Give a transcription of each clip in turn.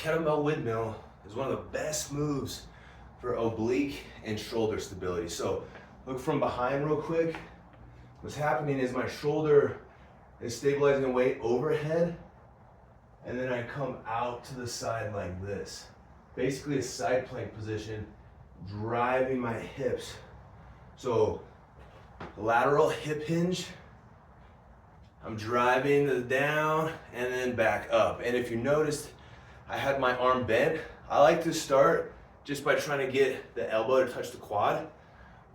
Kettlebell Windmill is one of the best moves for oblique and shoulder stability. So look from behind real quick. What's happening is my shoulder is stabilizing the weight overhead, and then I come out to the side like this. Basically a side plank position, driving my hips. So lateral hip hinge, I'm driving the down and then back up. And if you noticed, I had my arm bent. I like to start just by trying to get the elbow to touch the quad.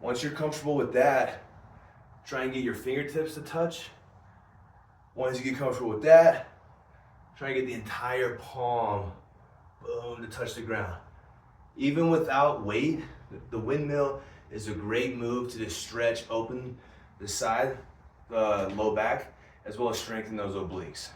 Once you're comfortable with that, try and get your fingertips to touch. Once you get comfortable with that, try and get the entire palm, boom, to touch the ground. Even without weight, the windmill is a great move to just stretch, open the side, the low back, as well as strengthen those obliques.